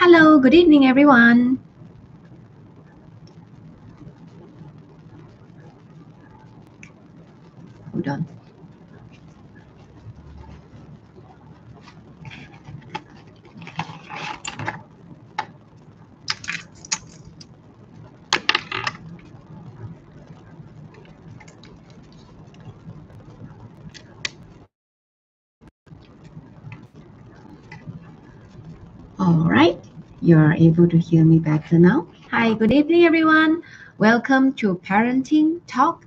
Hello, good evening, everyone. Hold on. All right, you're able to hear me better now. Hi, good evening, everyone. Welcome to Parenting Talk.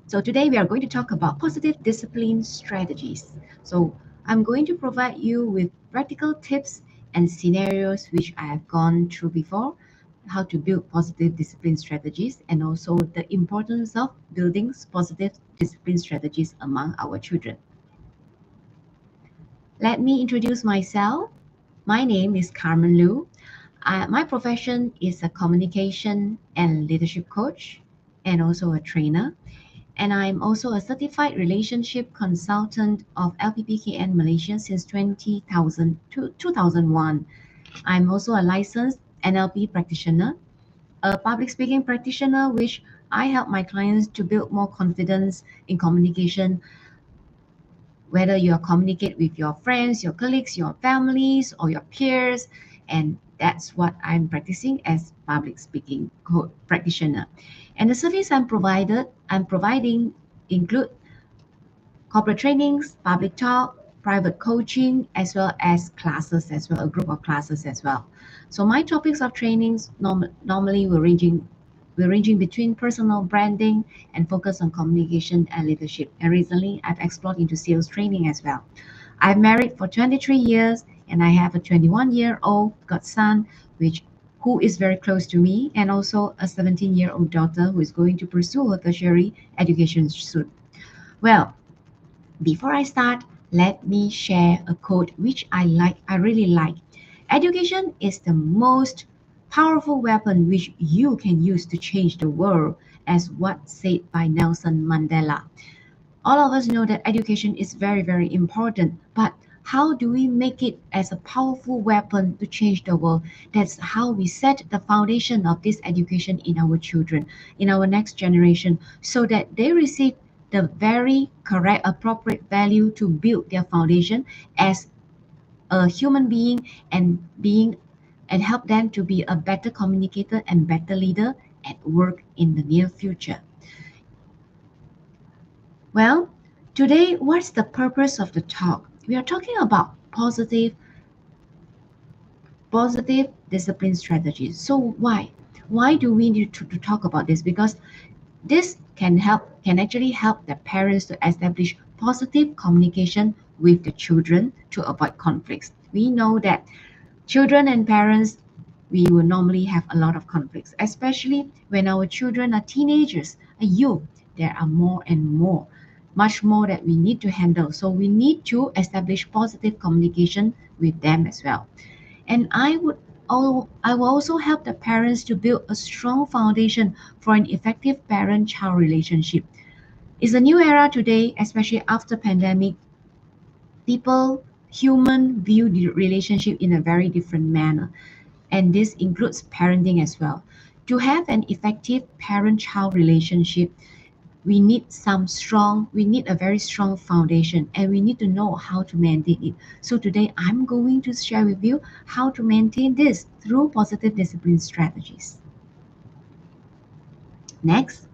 So, today we are going to talk about positive discipline strategies. So, I'm going to provide you with practical tips and scenarios which I have gone through before, how to build positive discipline strategies, and also the importance of building positive discipline strategies among our children. Let me introduce myself. My name is Carmen Liu. My profession is a communication and leadership coach and also a trainer. And I'm also a certified relationship consultant of LPPKN Malaysia since 2001. I'm also a licensed NLP practitioner, a public speaking practitioner, which I help my clients to build more confidence in communication, whether you communicate with your friends, your colleagues, your families, or your peers. And that's what I'm practicing as public speaking practitioner. And the service I'm providing include corporate trainings, public talk, private coaching, as well as classes as well, a group of classes as well. So my topics of trainings normally we're ranging between personal branding and focus on communication and leadership. And recently, I've explored into sales training as well. I'm married for 23 years and I have a 21-year-old godson, who is very close to me, and also a 17-year-old daughter who is going to pursue her tertiary education soon. Well, before I start, let me share a quote which I really like. Education is the most powerful weapon which you can use to change the world, as what said by Nelson Mandela. All of us know that education is very, very important, but how do we make it as a powerful weapon to change the world? That's how we set the foundation of this education in our children, in our next generation, so that they receive the very correct, appropriate value to build their foundation as a human being and help them to be a better communicator and better leader at work in the near future. Well, today, what's the purpose of the talk? We are talking about positive discipline strategies. So why? Why do we need to talk about this? Because this can actually help the parents to establish positive communication with the children to avoid conflicts. We know that children and parents, we will normally have a lot of conflicts, especially when our children are teenagers, a youth. There are more and more, much more that we need to handle. So we need to establish positive communication with them as well. And I will also help the parents to build a strong foundation for an effective parent-child relationship. It's a new era today, especially after pandemic. Human view the relationship in a very different manner, and this includes parenting as well. To have an effective parent-child relationship, we need a very strong foundation, and we need to know how to maintain it. So today I'm going to share with you how to maintain this through positive discipline strategies. Next,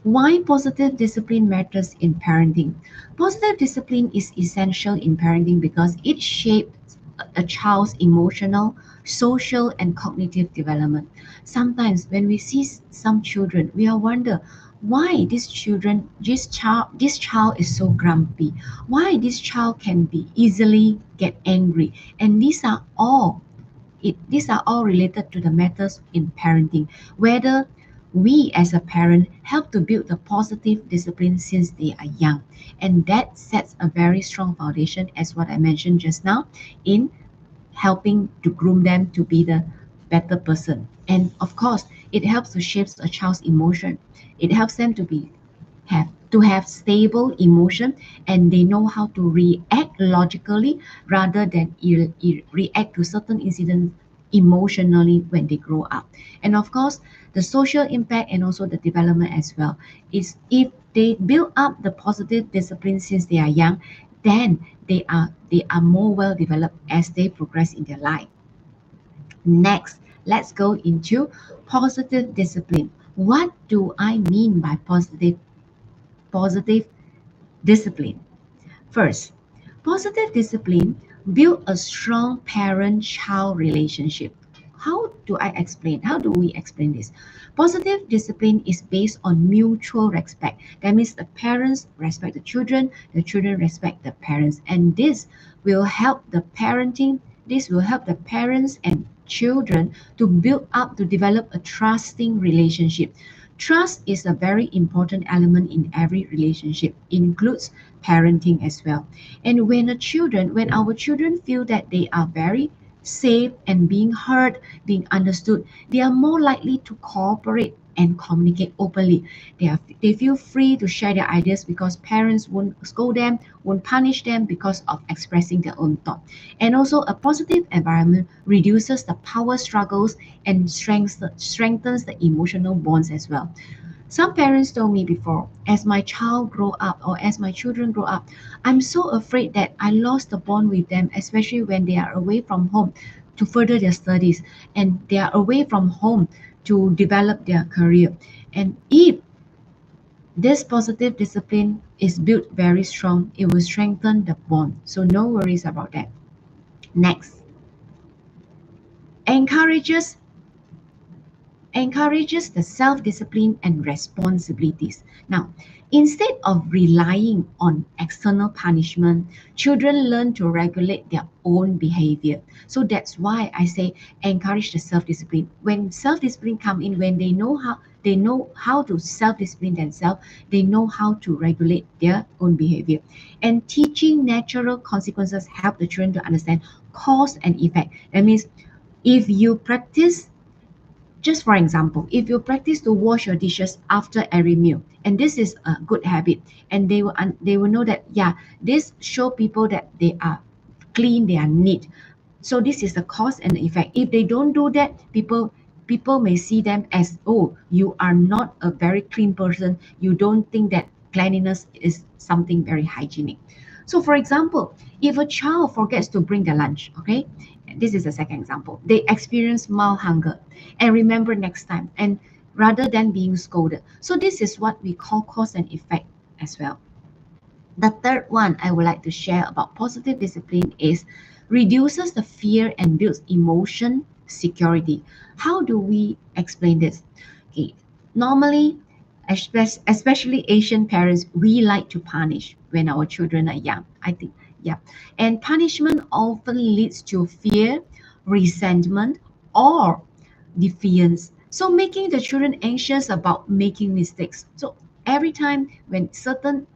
why positive discipline matters in parenting. Positive discipline is essential in parenting because it shapes a child's emotional, social, and cognitive development. Sometimes when we see some children, we are wonder why this child is so grumpy, why this child can be easily get angry, and these are all related to the matters in parenting, whether we as a parent help to build the positive discipline since they are young. And that sets a very strong foundation, as what I mentioned just now, in helping to groom them to be the better person. And of course, it helps to shape a child's emotion. It helps them to have to have stable emotion, and they know how to react logically rather than react to certain incidents emotionally when they grow up. And of course, the social impact and also the development as well is if they build up the positive discipline since they are young, then they are more well developed as they progress in their life. Next, let's go into positive discipline. What do I mean by positive discipline? First, positive discipline build a strong parent-child relationship. How do I explain? How do we explain this? Positive discipline is based on mutual respect. That means the parents respect the children respect the parents, and will help the parenting. This will help the parents and children to build up, to develop a trusting relationship. Trust is a very important element in every relationship, includes parenting as well. And when our children feel that they are very safe and being heard, being understood, they are more likely to cooperate and communicate openly. They feel free to share their ideas because parents won't scold them, won't punish them because of expressing their own thought. And also, a positive environment reduces the power struggles and strengthens the emotional bonds as well. Some parents told me before, as my child grow up or as my children grow up, I'm so afraid that I lost the bond with them, especially when they are away from home to further their studies and they are away from home to develop their career. And if this positive discipline is built very strong, it will strengthen the bond. So no worries about that. Next, encourages encourages the self-discipline and responsibilities. Now, instead of relying on external punishment, children learn to regulate their own behavior. So that's why I say encourage the self-discipline. When self-discipline come in, when they know how to self-discipline themselves, they know how to regulate their own behavior. And teaching natural consequences help the children to understand cause and effect. That means if you practice just for example, if you practice to wash your dishes after every meal, and this is a good habit, and they will know that yeah, this show people that they are clean, they are neat. So this is the cause and the effect. If they don't do that, people may see them as, oh, you are not a very clean person. You don't think that cleanliness is something very hygienic. So for example, if a child forgets to bring their lunch, okay, this is the second example, they experience mild hunger and remember next time, and rather than being scolded. So this is what we call cause and effect as well. The third one I would like to share about positive discipline is reduces the fear and builds emotion security. How do we explain this? Okay, normally, especially Asian parents, we like to punish when our children are young. I think, yeah. And punishment often leads to fear, resentment, or defiance. So making the children anxious about making mistakes. So every time when certain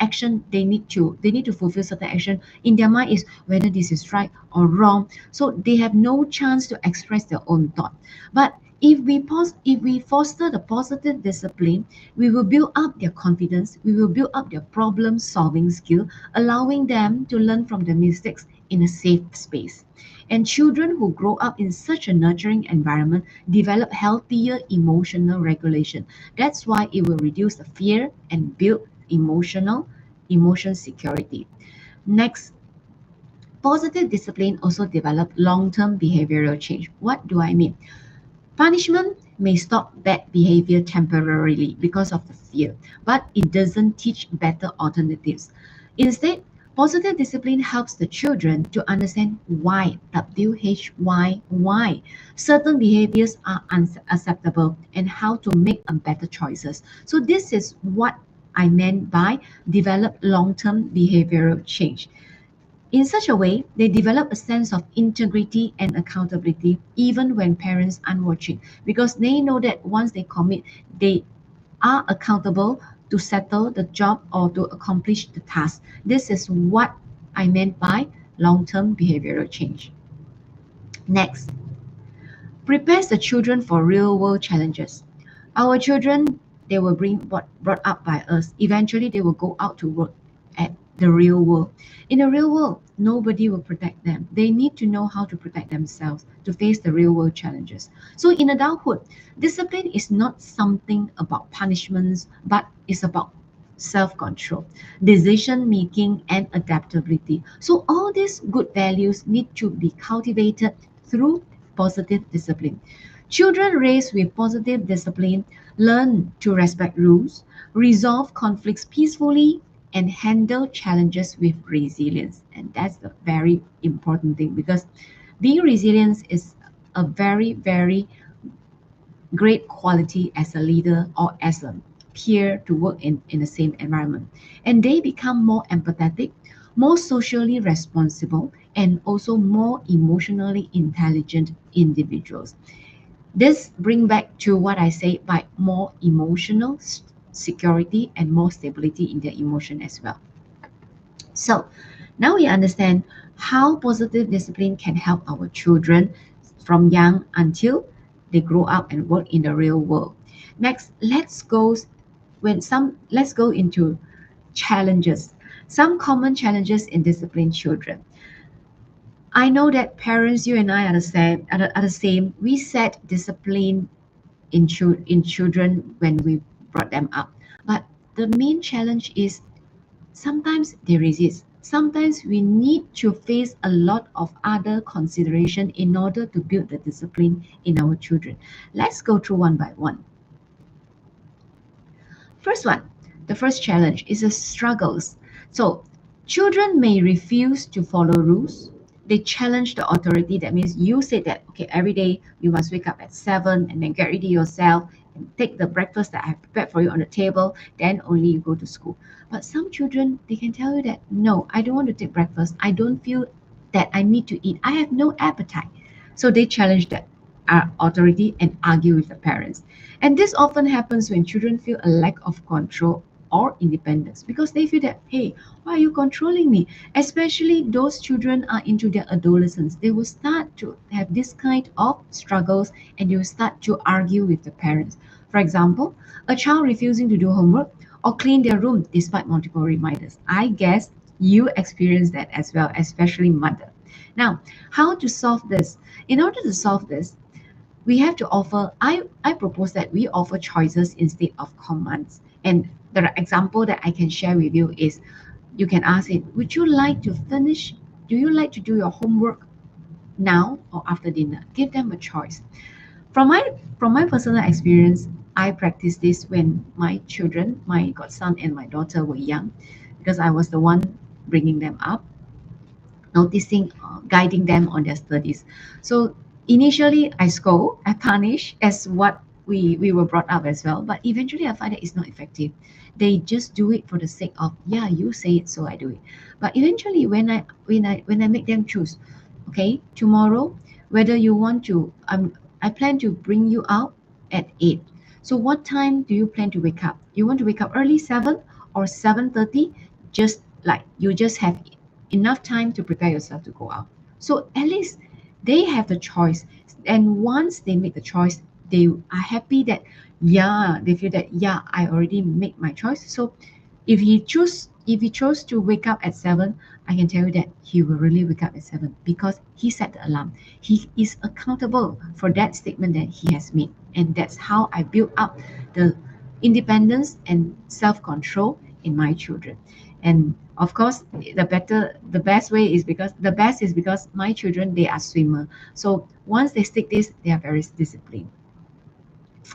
action they need to fulfill certain action in their mind is whether this is right or wrong, so they have no chance to express their own thought. But if we foster the positive discipline, we will build up their confidence, we will build up their problem solving skill, allowing them to learn from their mistakes in a safe space. And children who grow up in such a nurturing environment develop healthier emotional regulation. That's why it will reduce the fear and build emotion security. Next, positive discipline also develop long-term behavioral change. What do I mean? Punishment may stop bad behavior temporarily because of the fear, but it doesn't teach better alternatives. Instead, positive discipline helps the children to understand why, why certain behaviors are unacceptable and how to make a better choices. So this is what I meant by develop long-term behavioral change. In such a way, they develop a sense of integrity and accountability even when parents aren't watching, because they know that once they commit, they are accountable to settle the job or to accomplish the task. This is what I meant by long-term behavioral change. Next, prepares the children for real-world challenges. Our children they were brought up by us, eventually they will go out to work at the real world. In the real world, nobody will protect them. They need to know how to protect themselves to face the real world challenges. So in adulthood, discipline is not something about punishments, but it's about self-control, decision making, and adaptability. So all these good values need to be cultivated through positive discipline. Children raised with positive discipline learn to respect rules, resolve conflicts peacefully, and handle challenges with resilience. And that's the very important thing, because being resilient is a very, very great quality as a leader or as a peer to work in the same environment. And they become more empathetic, more socially responsible, and also more emotionally intelligent individuals. This bring back to what I say by more emotional security and more stability in their emotion as well. So now we understand how positive discipline can help our children from young until they grow up and work in the real world. Next, let's go into challenges. Some common challenges in disciplined children. I know that parents, you and I are the same. We set discipline in children when we brought them up. But the main challenge is sometimes they resist. Sometimes we need to face a lot of other consideration in order to build the discipline in our children. Let's go through one by one. First one, the first challenge is the struggles. So children may refuse to follow rules. They challenge the authority. That means you say that, okay, every day you must wake up at 7 and then get ready yourself and take the breakfast that I have prepared for you on the table, then only you go to school. But some children, they can tell you that, no, I don't want to take breakfast. I don't feel that I need to eat. I have no appetite. So they challenge that authority and argue with the parents. And this often happens when children feel a lack of control or independence, because they feel that, hey, why are you controlling me? Especially those children are into their adolescence. They will start to have this kind of struggles and they will start to argue with the parents. For example, a child refusing to do homework or clean their room despite multiple reminders. I guess you experience that as well, especially mother. Now, how to solve this? In order to solve this, we have to offer, I propose that we offer choices instead of commands. And the example that I can share with you is, you can ask it, would you like to finish, do you like to do your homework now or after dinner? Give them a choice. From my personal experience, I practiced this when my children, my godson and my daughter were young, because I was the one bringing them up, noticing, guiding them on their studies. So initially, I scold, I punish, as what we were brought up as well. But eventually, I find that it's not effective. They just do it for the sake of, yeah, you say it, so I do it. But eventually, when I make them choose, okay, tomorrow, whether you want to, I plan to bring you out at 8. So what time do you plan to wake up? You want to wake up early, 7 or 7:30? Just like you just have enough time to prepare yourself to go out. So at least they have the choice. And once they make the choice, they are happy that, yeah, they feel that, yeah, I already made my choice. So if he chose to wake up at 7, I can tell you that he will really wake up at 7, because he set the alarm. He is accountable for that statement that he has made. And that's how I build up the independence and self-control in my children. And of course, the best way is because the best is because my children, they are swimmer. So once they stick this, they are very disciplined.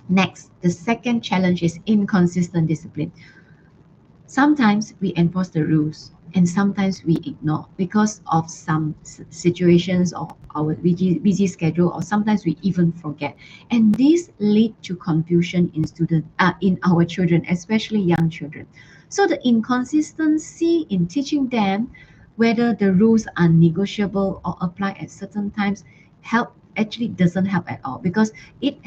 Next, the second challenge is inconsistent discipline. Sometimes we enforce the rules and sometimes we ignore because of some situations or our busy schedule, or sometimes we even forget. And this lead to confusion in our children, especially young children. So the inconsistency in teaching them whether the rules are negotiable or apply at certain times help actually doesn't help at all, because it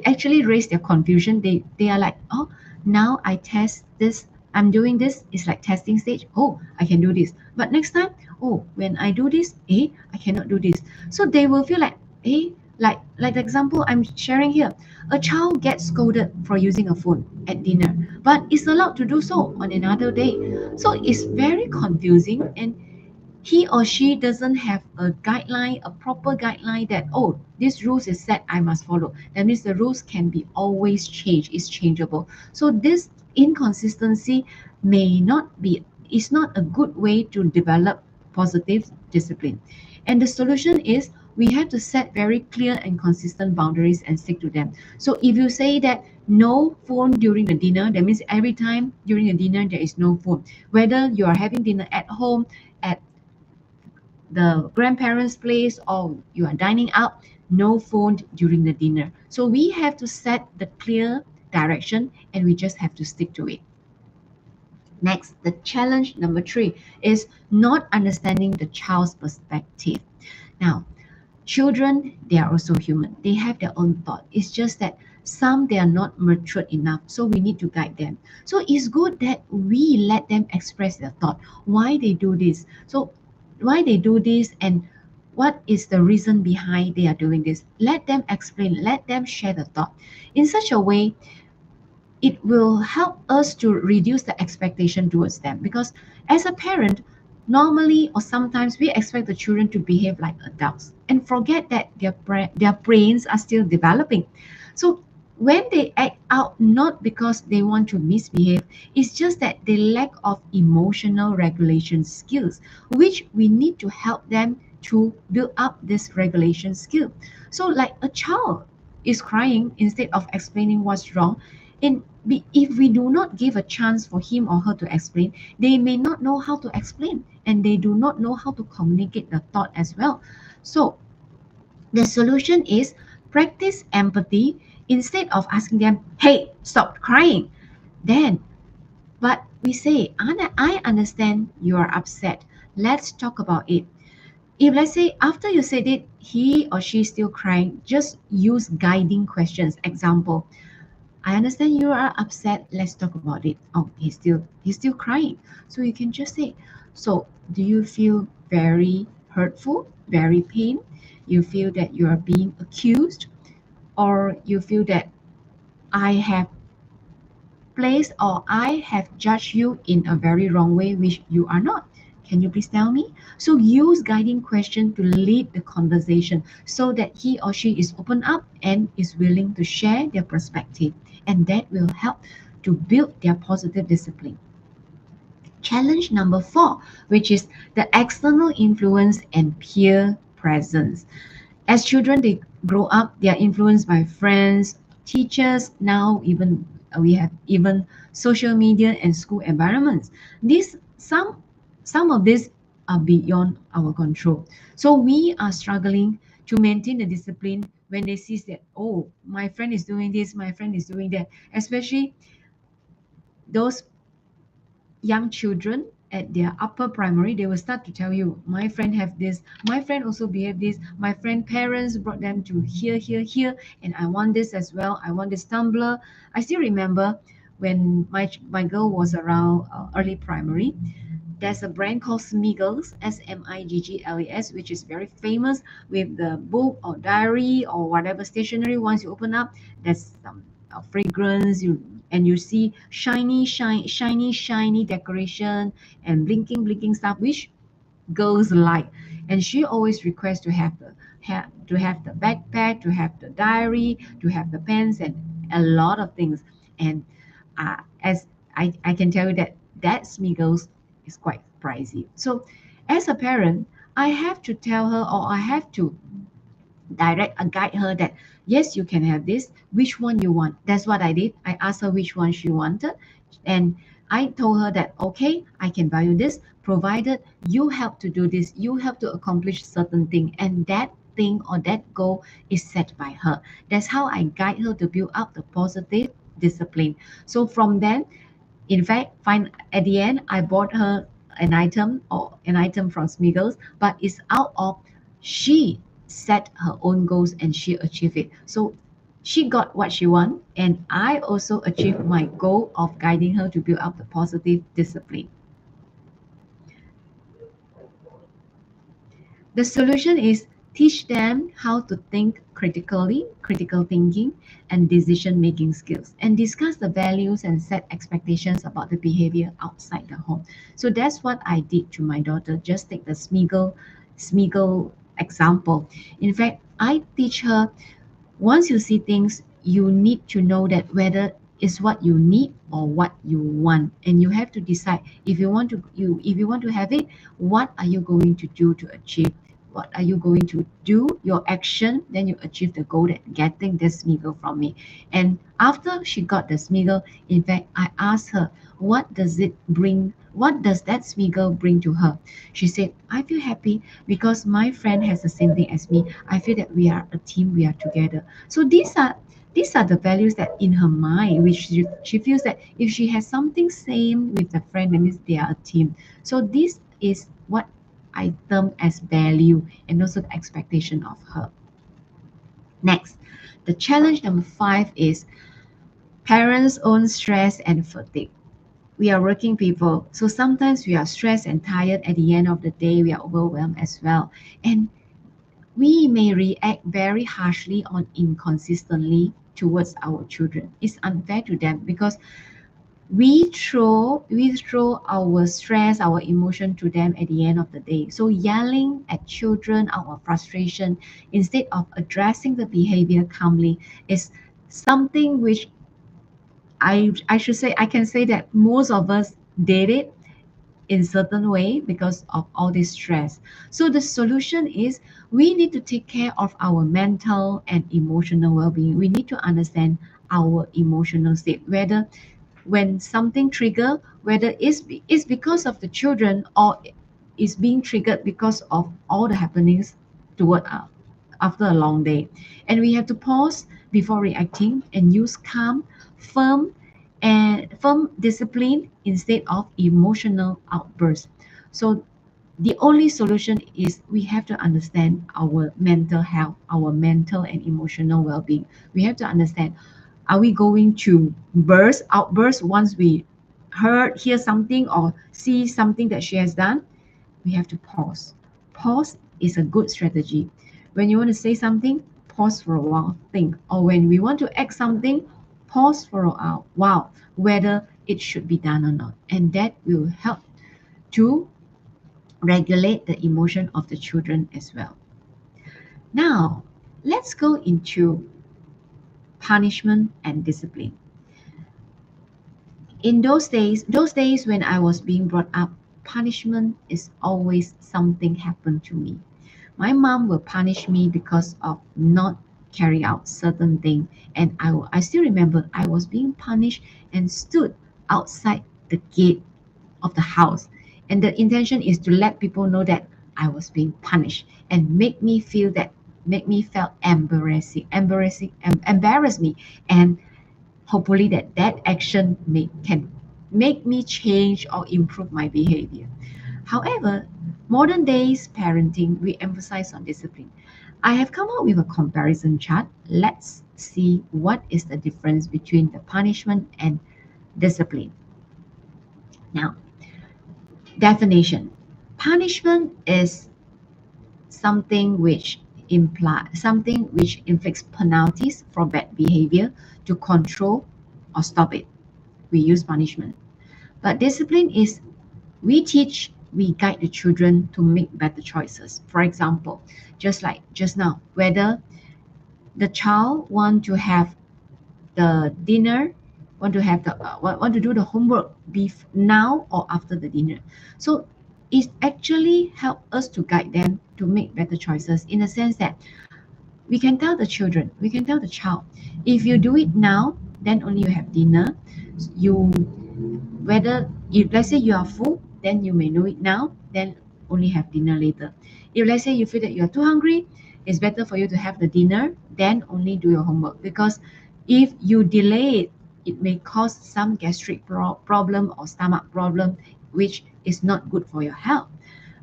actually raised their confusion. They are like, oh, now I test this, I'm doing this, it's like testing stage. Oh, I can do this, but next time, oh, when I do this, I cannot do this. So they will feel like, Like the example I'm sharing here, a child gets scolded for using a phone at dinner, but is allowed to do so on another day. So it's very confusing, and he or she doesn't have a guideline, a proper guideline that, oh, this rules is set, I must follow. That means the rules can be always changed, it's changeable. So this inconsistency may not be, is not a good way to develop positive discipline. And the solution is we have to set very clear and consistent boundaries and stick to them. So if you say that no phone during the dinner, that means every time during the dinner there is no phone. Whether you are having dinner at home, at the grandparents' place, or you are dining out, no phone during the dinner. So we have to set the clear direction and we just have to stick to it. Next, the challenge number 3 is not understanding the child's perspective. Now, children, they are also human. They have their own thought. It's just that some they are not matured enough, so we need to guide them. So it's good that we let them express their thought, why they do this. So why they do this and what is the reason behind they are doing this. Let them explain, let them share the thought. In such a way, it will help us to reduce the expectation towards them, because as a parent, normally or sometimes we expect the children to behave like adults and forget that their brains are still developing. So when they act out, not because they want to misbehave, it's just that they lack of emotional regulation skills, which we need to help them to build up this regulation skill. So like a child is crying, instead of explaining what's wrong, if we do not give a chance for him or her to explain, they may not know how to explain, and they do not know how to communicate the thought as well. So the solution is practice empathy instead of asking them, hey, stop crying. Then, but we say, Anna, I understand you are upset. Let's talk about it. If let's say after you said it, he or she is still crying, just use guiding questions. Example, I understand you are upset. Let's talk about it. Oh, he's still crying. So you can just say, so do you feel very hurtful, very pain? You feel that you are being accused, or you feel that I have placed or I have judged you in a very wrong way, which you are not. Can you please tell me? So use guiding question to lead the conversation so that he or she is open up and is willing to share their perspective. And that will help to build their positive discipline. Challenge number 4, which is the external influence and peer presence. As children, they grow up, they are influenced by friends, teachers. Now even we have even social media and school environments. These some of these are beyond our control, so we are struggling to maintain the discipline when they see that, oh, my friend is doing this, my friend is doing that, especially those young children at their upper primary. They will start to tell you, my friend have this, my friend also behave this, my friend parents brought them to here, and I want this as well, I want this tumbler. I still remember when my girl was around early primary. There's a brand called Smiggles, Smiggles, which is very famous with the book or diary or whatever stationery. Once you open up, there's some fragrance. You see shiny decoration and blinking stuff, which girls like. And she always requests to have the backpack, to have the diary, to have the pens, and a lot of things. And as I can tell you that Smiggles is quite pricey. So as a parent, I have to tell her, or I have to guide her that yes, you can have this, which one you want. That's what I did. I asked her which one she wanted, and I told her that okay, I can buy you this provided you help to do this, you help to accomplish certain thing, and that thing or that goal is set by her. That's how I guide her to build up the positive discipline. So from then, in fact, at the end, I bought her an item from Smiggles, but it's out of she set her own goals and she achieved it. So she got what she want, and I also achieved my goal of guiding her to build up the positive discipline. The solution is Teach them how to think critically, critical thinking, and decision making skills, and discuss the values and set expectations about the behavior outside the home. So that's what I did to my daughter. Just take the Smiggle example. In fact, I teach her, once you see things, you need to know that whether it's what you need or what you want, and you have to decide, if you want to have it, what are you going to do to achieve, what are you going to do, your action, then you achieve the goal, that getting this smiggle from me. And after she got the smiggle, in fact, I asked her, what does that smiggle bring to her? She said, I feel happy because my friend has the same thing as me. I feel that we are a team, we are together. So these are the values that in her mind, which she feels that if she has something same with the friend, that means they are a team. So this is what I term as value, and also the expectation of her. Next, the challenge number 5 is parents' own stress and fatigue. We are working people, so sometimes we are stressed and tired. At the end of the day, we are overwhelmed as well. And we may react very harshly or inconsistently towards our children. It's unfair to them because we throw our stress, our emotion to them at the end of the day. So yelling at children out of frustration instead of addressing the behavior calmly is something which I should say, I can say that most of us did it in certain way because of all this stress. So the solution is, we need to take care of our mental and emotional well-being. We need to understand our emotional state, whether when something trigger, whether it's because of the children, or is being triggered because of all the happenings toward after a long day. And we have to pause before reacting and use calm, firm, and firm discipline instead of emotional outbursts. So the only solution is, we have to understand our mental health, our mental and emotional well-being. We have to understand, are we going to outburst once we hear something or see something that she has done? We have to pause. Pause is a good strategy. When you want to say something, pause for a while, think. Or when we want to act something, pause for a while, whether it should be done or not. And that will help to regulate the emotion of the children as well. Now, let's go into punishment and discipline. In those days when I was being brought up, punishment is always something happened to me. My mom will punish me because of not carry out certain thing, and I still remember I was being punished and stood outside the gate of the house, and the intention is to let people know that I was being punished, and make me felt embarrass me, and hopefully that action can make me change or improve my behavior. However, modern days parenting, we emphasize on discipline. I have come up with a comparison chart. Let's see what is the difference between the punishment and discipline. Now, definition. Punishment is something which inflicts penalties for bad behavior to control or stop it. We use punishment. But discipline is, we guide the children to make better choices. For example, just like just now, whether the child want to have the dinner, want to do the homework now or after the dinner. So it actually help us to guide them to make better choices, in the sense that we can tell the child, if you do it now, then only you have dinner. You Whether, if let's say you are full, then you may do it now, then only have dinner later. If let's say you feel that you are too hungry, it's better for you to have the dinner, then only do your homework. Because if you delay it, it may cause some gastric problem or stomach problem, which is not good for your health.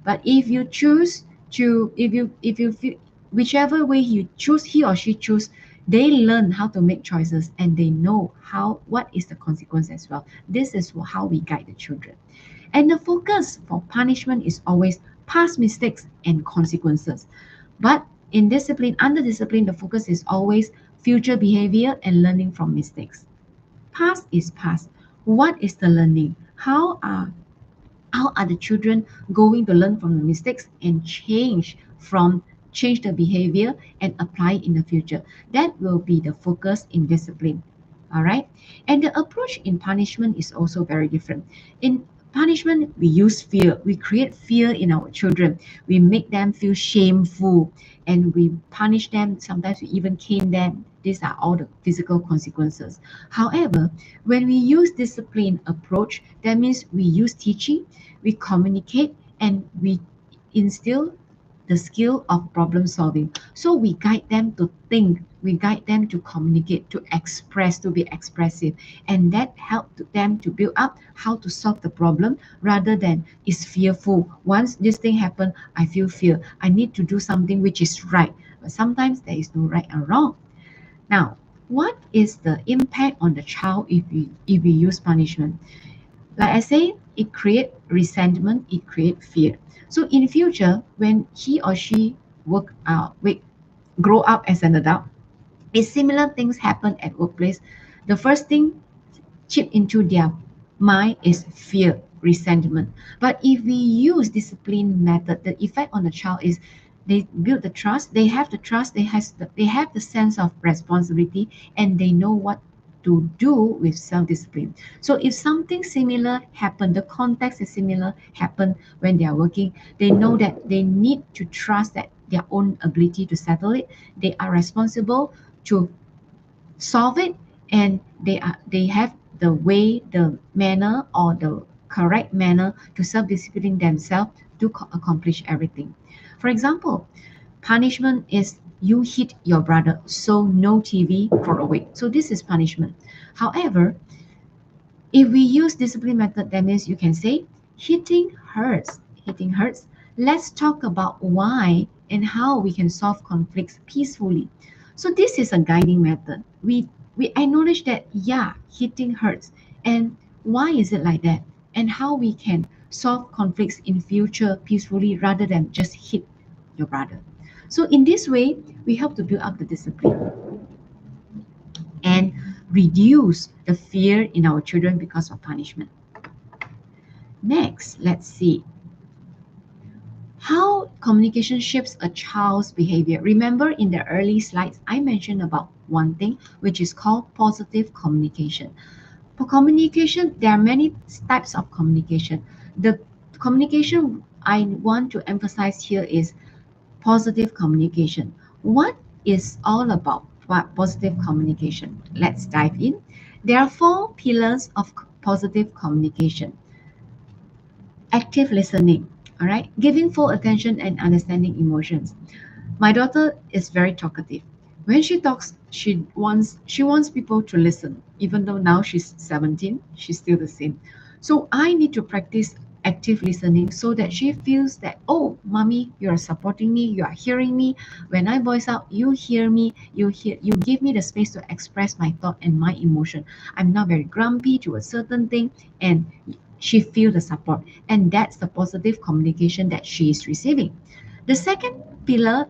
But if you choose to, if you feel, whichever way you choose, he or she choose, they learn how to make choices, and they know what is the consequence as well. This is how we guide the children. And the focus for punishment is always past mistakes and consequences. But In discipline, under discipline, the focus is always future behavior and learning from mistakes. Past is past. What is the learning? How are the children going to learn from the mistakes and change the behavior and apply it in the future? That will be the focus in discipline. All right. And the approach in punishment is also very different. In punishment, we use fear. We create fear in our children. We make them feel shameful and we punish them. Sometimes we even cane them. These are all the physical consequences. However, when we use discipline approach, that means we use teaching, we communicate, and we instill the skill of problem solving. So we guide them to think, we guide them to communicate, to express, to be expressive, and that helped them to build up how to solve the problem rather than is fearful. Once this thing happened, I feel fear. I need to do something which is right. But sometimes there is no right and wrong. Now, what is the impact on the child if we use punishment? Like I say, it create resentment, it create fear. So in future, when he or she grow up as an adult, if similar things happen at workplace, the first thing chip into their mind is fear, resentment. But if we use discipline method, the effect on the child is they build the trust, they have the trust, they have the sense of responsibility, and they know what to do with self-discipline. So if something similar happen, the context is similar happen when they are working, they know that they need to trust that their own ability to settle it. They are responsible to solve it, and they have the way, the manner, or the correct manner to self-discipline themselves to accomplish everything. For example, punishment is you hit your brother, so no TV for a week. So this is punishment. However, if we use discipline method, that means you can say hitting hurts. Hitting hurts. Let's talk about why and how we can solve conflicts peacefully. So this is a guiding method. We acknowledge that yeah, hitting hurts, and why is it like that, and how we can solve conflicts in future peacefully rather than just hit your brother. So in this way, we help to build up the discipline and reduce the fear in our children because of punishment. Next, let's see how communication shapes a child's behavior. Remember in the early slides, I mentioned about one thing which is called positive communication. For communication, there are many types of communication. The communication I want to emphasize here is positive communication. What is all about positive communication? Let's dive in. There are four pillars of positive communication. Active listening, all right? Giving full attention and understanding emotions. My daughter is very talkative. When she talks, she wants people to listen. Even though now she's 17, she's still the same. So I need to practice active listening so that she feels that, oh, mommy, you are supporting me, you are hearing me. When I voice out, you hear me, you give me the space to express my thought and my emotion. I'm not very grumpy to a certain thing, and she feel the support. And that's the positive communication that she is receiving. The second pillar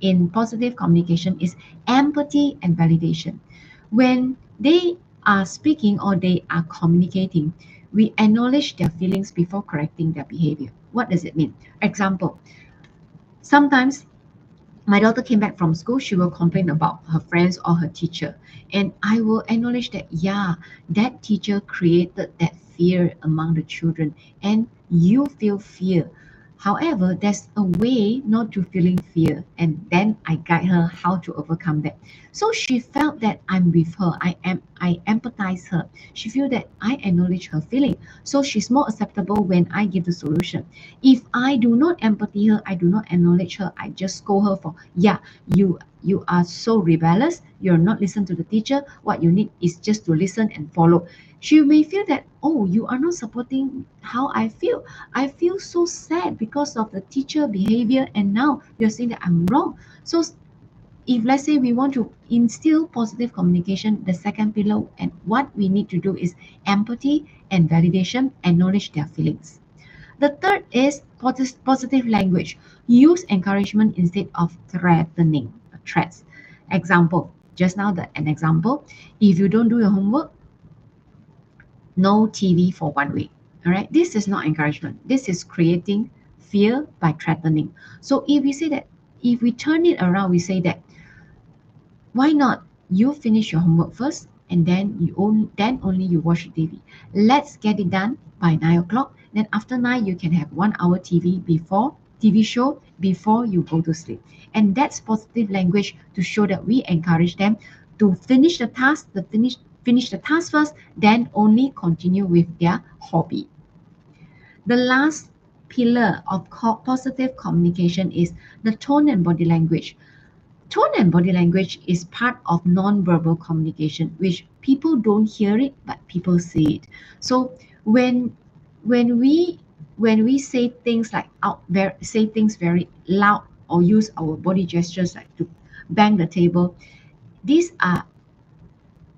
in positive communication is empathy and validation. When they are speaking or they are communicating, we acknowledge their feelings before correcting their behavior. What does it mean? Example, sometimes my daughter came back from school, she will complain about her friends or her teacher. And I will acknowledge that, yeah, that teacher created that fear among the children, and you feel fear. However, there's a way not to feeling fear, and then I guide her how to overcome that. So she felt that I'm with her. I empathize her. She feel that I acknowledge her feeling. So she's more acceptable when I give the solution. If I do not empathy her, I do not acknowledge her, I just scold her for, yeah, you are so rebellious, you're not listen to the teacher, what you need is just to listen and follow. She may feel that, oh, you are not supporting how I feel so sad because of the teacher behavior, and now you're saying that I'm wrong. So if let's say we want to instill positive communication, the second pillar and what we need to do is empathy and validation, acknowledge their feelings. The third is positive language. Use encouragement instead of threatening threats. Example, just now an example. If you don't do your homework, no TV for 1 week. All right, this is not encouragement. This is creating fear by threatening. So if we say that, if we turn it around, we say that, why not you finish your homework first, and then only you watch the TV. Let's get it done by 9 o'clock. Then after 9, you can have 1 hour TV show before you go to sleep. And that's positive language to show that we encourage them to finish the task, finish the task first, then only continue with their hobby. The last pillar of positive communication is the tone and body language. Tone and body language is part of non-verbal communication, which people don't hear it, but people see it. So when when we when we say things like say things very loud, or use our body gestures like to bang the table, these are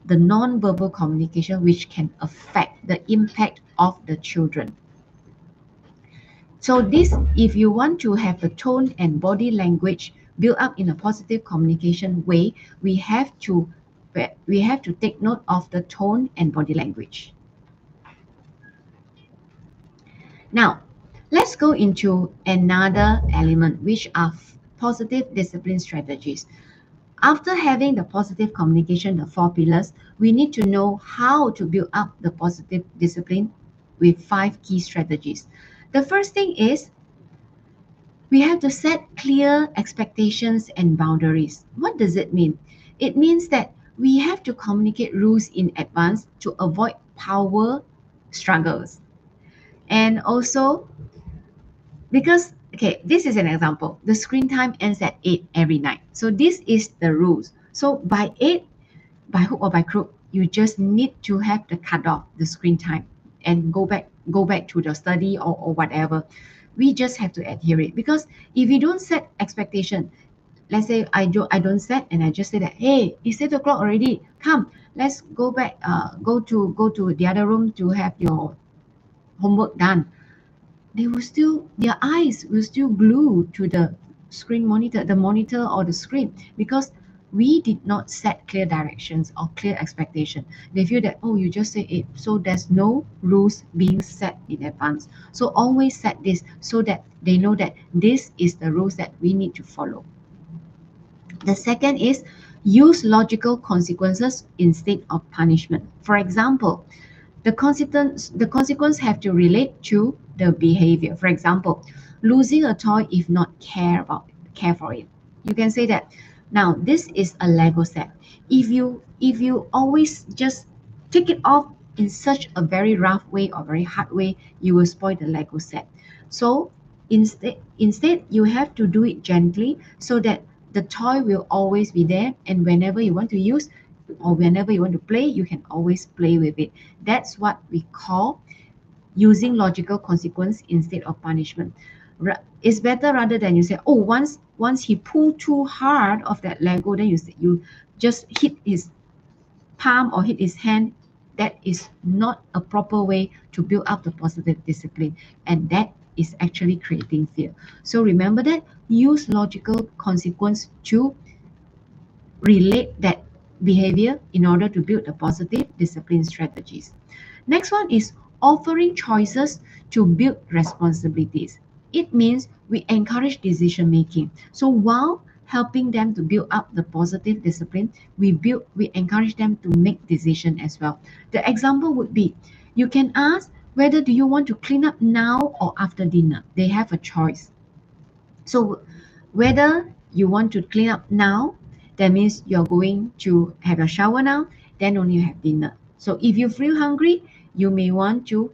the non-verbal communication which can affect the impact of the children. So if you want to have the tone and body language built up in a positive communication way, we have to take note of the tone and body language. Now, let's go into another element, which are positive discipline strategies. After having the positive communication, the 4 pillars, we need to know how to build up the positive discipline with 5 key strategies. The first thing is we have to set clear expectations and boundaries. What does it mean? It means that we have to communicate rules in advance to avoid power struggles. And also, because, okay, this is an example. The screen time ends at 8 every night. So this is the rules. So by 8, by hook or by crook, you just need to have the cutoff, the screen time, and go back to the study or whatever. We just have to adhere it, because if you don't set expectation, let's say I don't set, and I just say that, hey, it's 8 o'clock already, come, let's go back, go to the other room to have your homework done. Their eyes will still glue to the monitor or the screen, because we did not set clear directions or clear expectation. They feel that, oh, you just say it, so there's no rules being set in advance. So always set this so that they know that this is the rules that we need to follow. The second is use logical consequences instead of punishment. For example, the consequence have to relate to the behavior. For example, losing a toy if not care for it. You can say that, now this is a Lego set. If you always just take it off in such a very rough way or very hard way, you will spoil the Lego set. So instead you have to do it gently, so that the toy will always be there, and whenever you want to use or whenever you want to play, you can always play with it. That's what we call using logical consequence instead of punishment. It's better rather than you say, oh, once he pulled too hard of that Lego, then you just hit his palm or hit his hand. That is not a proper way to build up the positive discipline, and that is actually creating fear. So remember that, use logical consequence to relate that behavior in order to build the positive discipline strategies. Next one is offering choices to build responsibilities. It means we encourage decision making. So while helping them to build up the positive discipline, we encourage them to make decision as well. The example would be, you can ask whether do you want to clean up now or after dinner. They have a choice. So whether you want to clean up now, that means you're going to have a shower now, then only you have dinner. So if you feel hungry, you may want to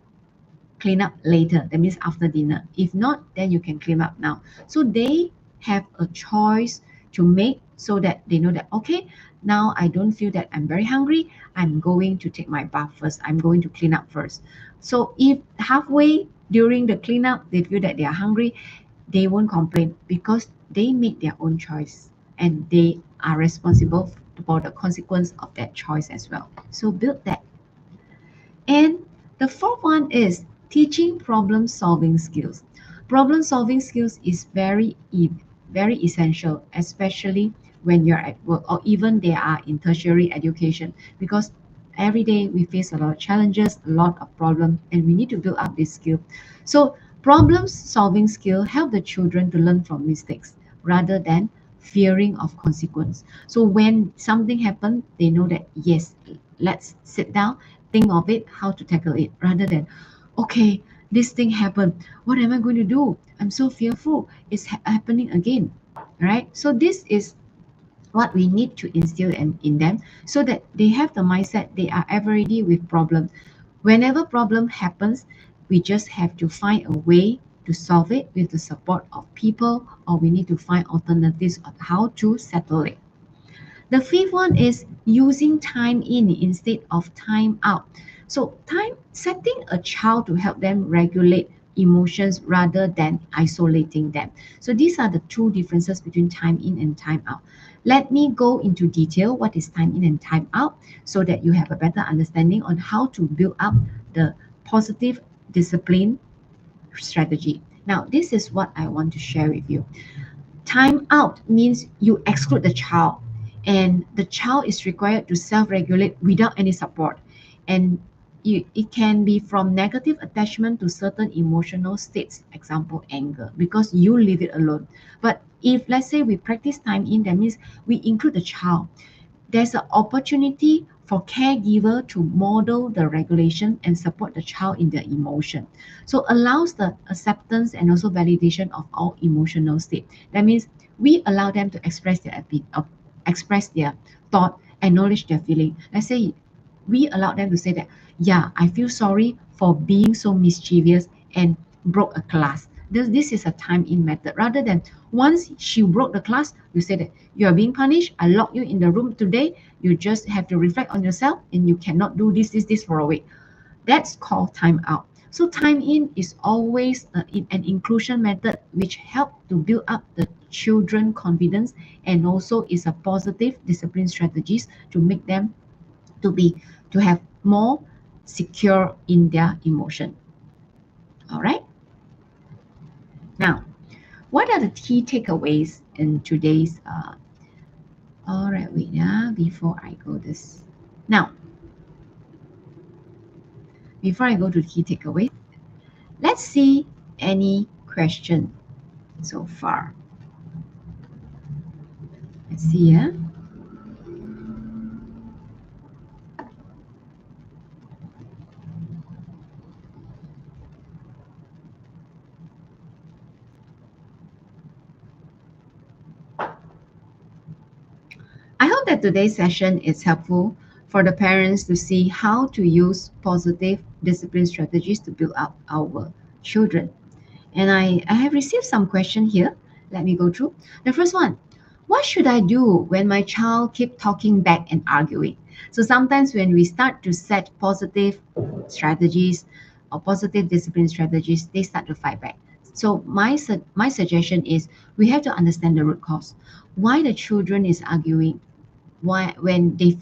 clean up later, that means after dinner. If not, then you can clean up now. So they have a choice to make, so that they know that, okay, now I don't feel that I'm very hungry, I'm going to take my bath first, I'm going to clean up first. So if halfway during the cleanup they feel that they are hungry, they won't complain, because they made their own choice and they are responsible for the consequence of that choice as well. So build that. And the fourth one is Teaching problem-solving skills. Problem-solving skills is very essential, especially when you're at work or even they are in tertiary education, because every day we face a lot of challenges, a lot of problems, and we need to build up this skill. So problem-solving skill help the children to learn from mistakes rather than fearing of consequence. So when something happens, they know that yes, let's sit down, think of it, how to tackle it, rather than okay, this thing happened. What am I going to do? I'm so fearful. It's happening again, right? So this is what we need to instill in them so that they have the mindset they are ever ready with problem. Whenever problem happens, we just have to find a way to solve it with the support of people, or we need to find alternatives on how to settle it. The fifth one is using time in instead of time out. So time setting a child to help them regulate emotions rather than isolating them. So these are the two differences between time in and time out. Let me go into detail what is time in and time out so that you have a better understanding on how to build up the positive discipline strategy. Now, this is what I want to share with you. Time out means you exclude the child, and the child is required to self-regulate without any support. And it can be from negative attachment to certain emotional states, example, anger, because you leave it alone. But if, let's say, we practice time in, that means we include the child. There's an opportunity for caregiver to model the regulation and support the child in their emotion. So allows the acceptance and also validation of all emotional state. That means we allow them to express their thought, acknowledge their feeling. Let's say we allow them to say that, yeah, I feel sorry for being so mischievous and broke a class. This is a time in method. Rather than once she broke the class, you say that you are being punished. I lock you in the room today. You just have to reflect on yourself and you cannot do this for a week. That's called time out. So time in is always an inclusion method which help to build up the children confidence and also is a positive discipline strategies to make them to have more secure in their emotion. All right. Now, what are the key takeaways in today's all right, wait, before I go this. Now, before I go to the key takeaways, let's see any question so far. Let's see, yeah. I hope that today's session is helpful for the parents to see how to use positive discipline strategies to build up our children. And I have received some question here. Let me go through. The first one, what should I do when my child keep talking back and arguing? So sometimes when we start to set positive strategies or positive discipline strategies, they start to fight back. So my suggestion is we have to understand the root cause. Why the children is arguing, why when they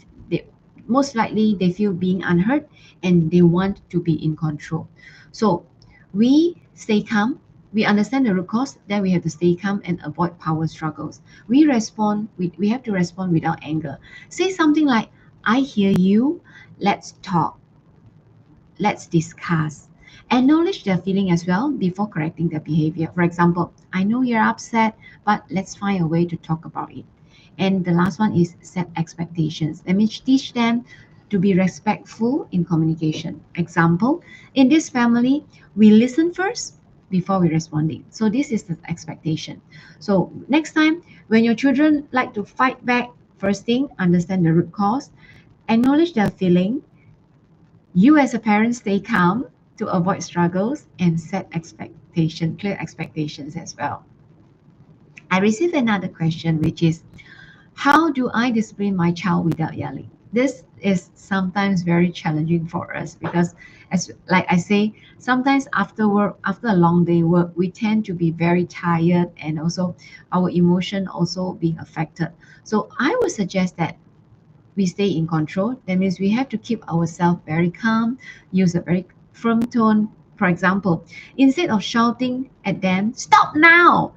most likely they feel being unheard and they want to be in control. So we stay calm, we understand the root cause, then we have to stay calm and avoid power struggles. We have to respond without anger. Say something like, I hear you, let's talk, let's discuss. Acknowledge their feeling as well before correcting their behavior. For example, I know you're upset, but let's find a way to talk about it. And the last one is set expectations. That means teach them to be respectful in communication. Example, in this family, we listen first before we responding. So this is the expectation. So next time, when your children like to fight back, first thing, understand the root cause, acknowledge their feeling. You as a parent stay calm to avoid struggles and set clear expectations as well. I received another question, which is, how do I discipline my child without yelling? This is sometimes very challenging for us because, as like I say, sometimes after work, after a long day work, we tend to be very tired and also our emotion also being affected. So I would suggest that we stay in control. That means we have to keep ourselves very calm, use a very firm tone, For example, instead of shouting at them, "Stop now!"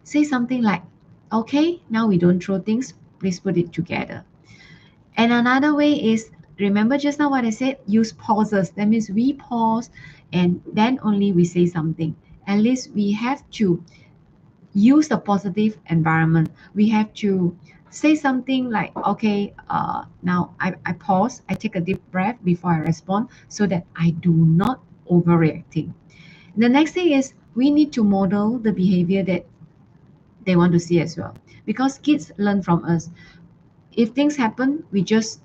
say something like, "Okay, now we don't throw things, please put it together." And another way is, remember just now what I said, use pauses. That means we pause and then only we say something. At least we have to use a positive environment. We have to say something like, okay, now I pause, I take a deep breath before I respond so that I do not overreacting. The next thing is we need to model the behavior that they want to see as well, because kids learn from us. If things happen, we just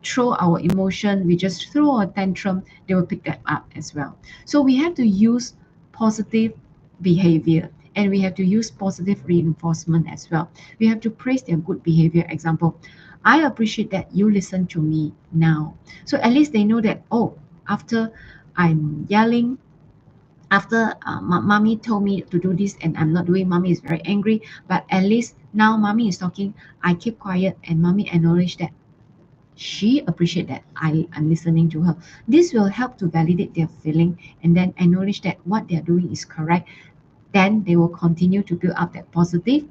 throw our emotion, we just throw a tantrum, they will pick that up as well. So we have to use positive behavior, and we have to use positive reinforcement as well. We have to praise their good behavior. Example, "I appreciate that you listen to me now." So at least they know that, oh, after I'm yelling, after mommy told me to do this and I'm not doing, mommy is very angry, but at least now mommy is talking, I keep quiet and mommy acknowledge that she appreciate that I'm listening to her. This will help to validate their feeling and then acknowledge that what they're doing is correct. Then they will continue to build up that positive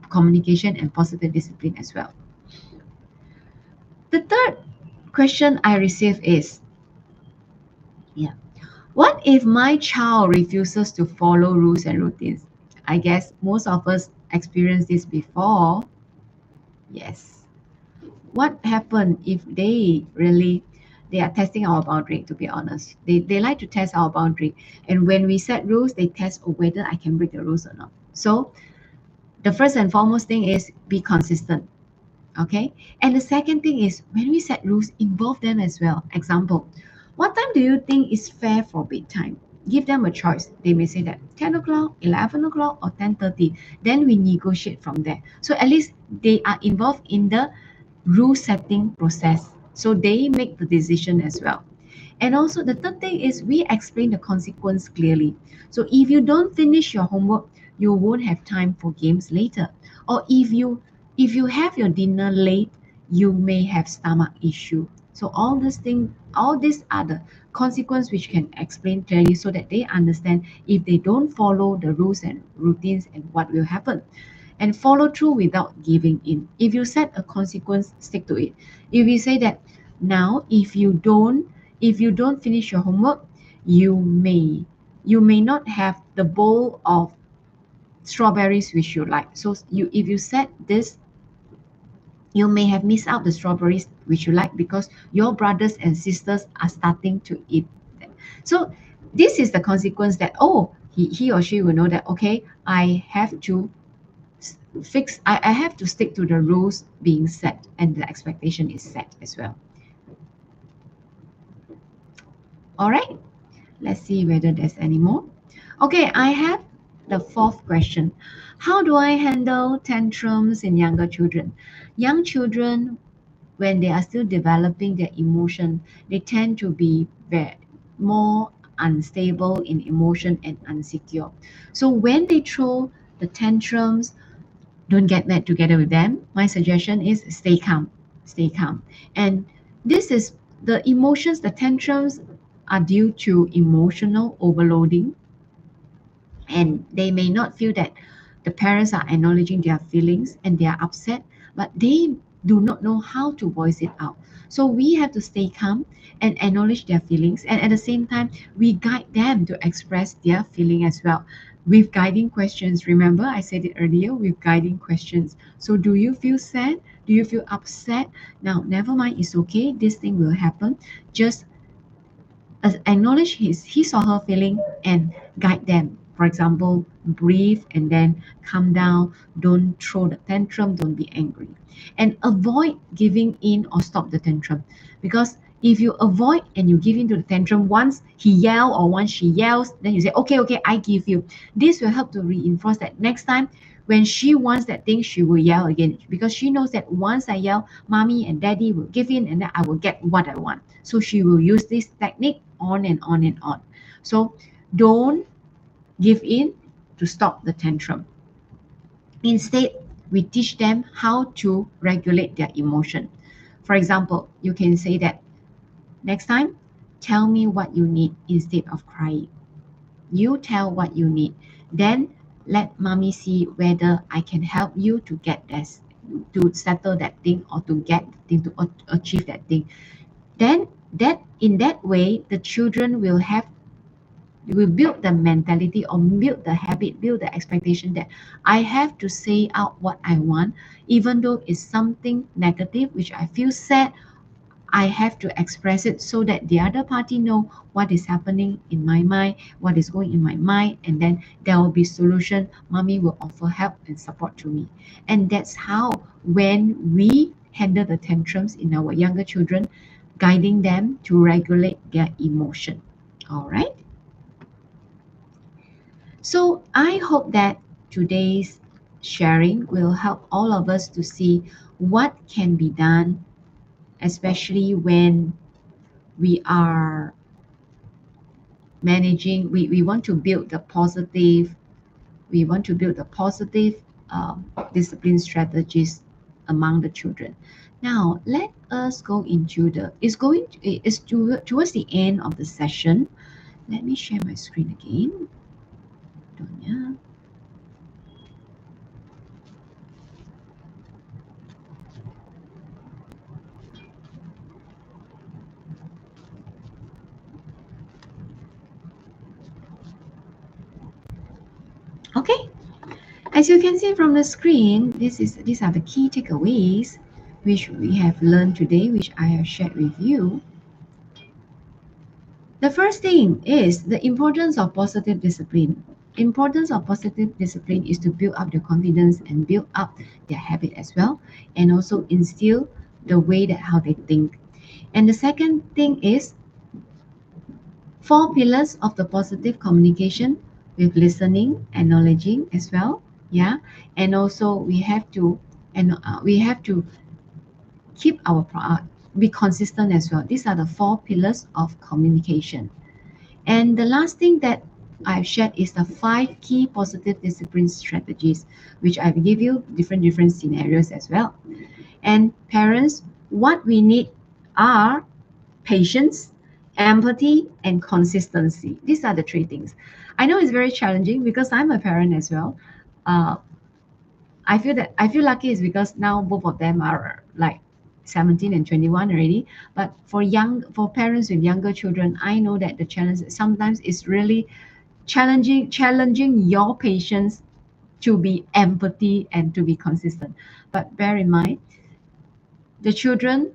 communication and positive discipline as well. The third question I received is, yeah, what if my child refuses to follow rules and routines? I guess most of us experienced this before. Yes. What happened if they are testing our boundary, to be honest. They like to test our boundary. And when we set rules, they test whether I can break the rules or not. So the first and foremost thing is be consistent. Okay. And the second thing is when we set rules, involve them as well. Example, what time do you think is fair for bedtime? Give them a choice. They may say that 10 o'clock, 11 o'clock, or 10:30. Then we negotiate from there. So at least they are involved in the rule setting process. So they make the decision as well. And also the third thing is we explain the consequence clearly. So if you don't finish your homework, you won't have time for games later. Or if you have your dinner late, you may have stomach issue. So all these are the consequence which can explain clearly so that they understand if they don't follow the rules and routines and what will happen. And follow through without giving in. If you set a consequence, stick to it. If you say that now if you don't finish your homework, you may not have the bowl of strawberries which you like. So if you set this, you may have missed out the strawberries which you like because your brothers and sisters are starting to eat them. So this is the consequence that, oh, he or she will know that, okay, I have to I have to stick to the rules being set and the expectation is set as well. All right, let's see whether there's any more. Okay, I have the fourth question. How do I handle tantrums in younger children? Young children, when they are still developing their emotion, they tend to be more unstable in emotion and insecure. So when they throw the tantrums, don't get mad together with them. My suggestion is stay calm, stay calm. And this is the emotions, the tantrums are due to emotional overloading, and they may not feel that the parents are acknowledging their feelings and they are upset, but they do not know how to voice it out. So we have to stay calm and acknowledge their feelings, and at the same time we guide them to express their feeling as well with guiding questions. Remember I said it earlier, with guiding questions. So do you feel sad? Do you feel upset? Now never mind, it's okay, this thing will happen. Just acknowledge his or her feeling and guide them. For example, breathe and then calm down. Don't throw the tantrum. Don't be angry. And avoid giving in or stop the tantrum. Because if you avoid and you give in to the tantrum, once he yells or once she yells, then you say, okay, okay, I give you. This will help to reinforce that next time when she wants that thing, she will yell again, because she knows that once I yell, mommy and daddy will give in and then I will get what I want. So she will use this technique on and on and on. So don't give in to stop the tantrum. Instead, we teach them how to regulate their emotion. For example, you can say that next time tell me what you need instead of crying. You tell what you need. Then let mommy see whether I can help you to get this, to settle that thing, or to get the thing, to achieve that thing. Then that in that way, the children will build the mentality, or build the habit, build the expectation that I have to say out what I want, even though it's something negative, which I feel sad. I have to express it so that the other party know what is happening in my mind, what is going in my mind, and then there will be solution. Mommy will offer help and support to me. And that's how, when we handle the tantrums in our younger children, guiding them to regulate their emotion. All right. So I hope that today's sharing will help all of us to see what can be done, especially when we are managing, we want to build the positive, we want to build the positive discipline strategies among the children. Now let us go into the, towards the end of the session. Let me share my screen again. Donya. Okay, as you can see from the screen, these are the key takeaways which we have learned today, which I have shared with you. The first thing is the importance of positive discipline. Importance of positive discipline is to build up their confidence and build up their habit as well, and also instill the way that how they think. And the second thing is four pillars of the positive communication, with listening, acknowledging as well. Yeah, and also we have to keep our be consistent as well. These are the four pillars of communication. And the last thing that I've shared is the 5 key positive discipline strategies, which I will give you different scenarios as well. And parents, what we need are patience, empathy, and consistency. These are the 3 things. I know it's very challenging because I'm a parent as well. Uh, I feel lucky is because now both of them are like 17 and 21 already. But for parents with younger children, I know that the challenge sometimes is really challenging your patience to be empathy and to be consistent. But bear in mind, the children,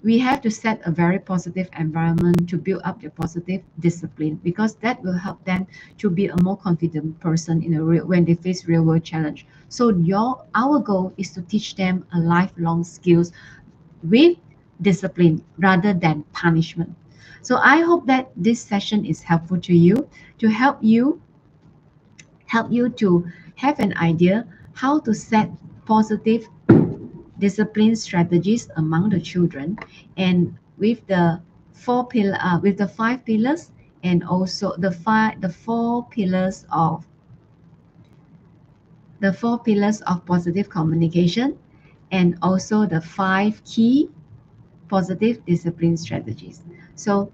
we have to set a very positive environment to build up their positive discipline, because that will help them to be a more confident person in a real, when they face real world challenge. So our goal is to teach them a lifelong skills with discipline rather than punishment. So I hope that this session is helpful to you, to help you to have an idea how to set positive discipline strategies among the children, and with the with the 5 pillars, and also the 4 pillars of positive communication, and also the 5 key positive discipline strategies. So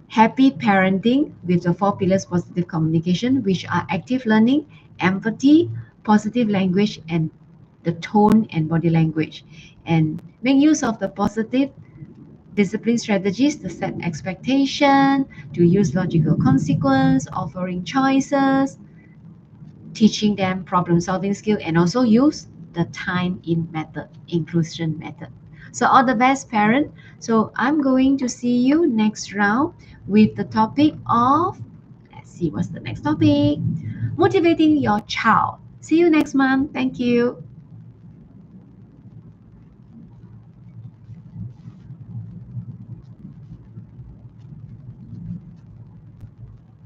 happy parenting with the 4 pillars positive communication, which are active learning, empathy, positive language, and the tone and body language. And make use of the positive discipline strategies to set expectation, to use logical consequence, offering choices, teaching them problem solving skill, and also use the time in method, inclusion method. So all the best, parent. So I'm going to see you next round with the topic of, let's see what's the next topic, motivating your child. See you next month. Thank you.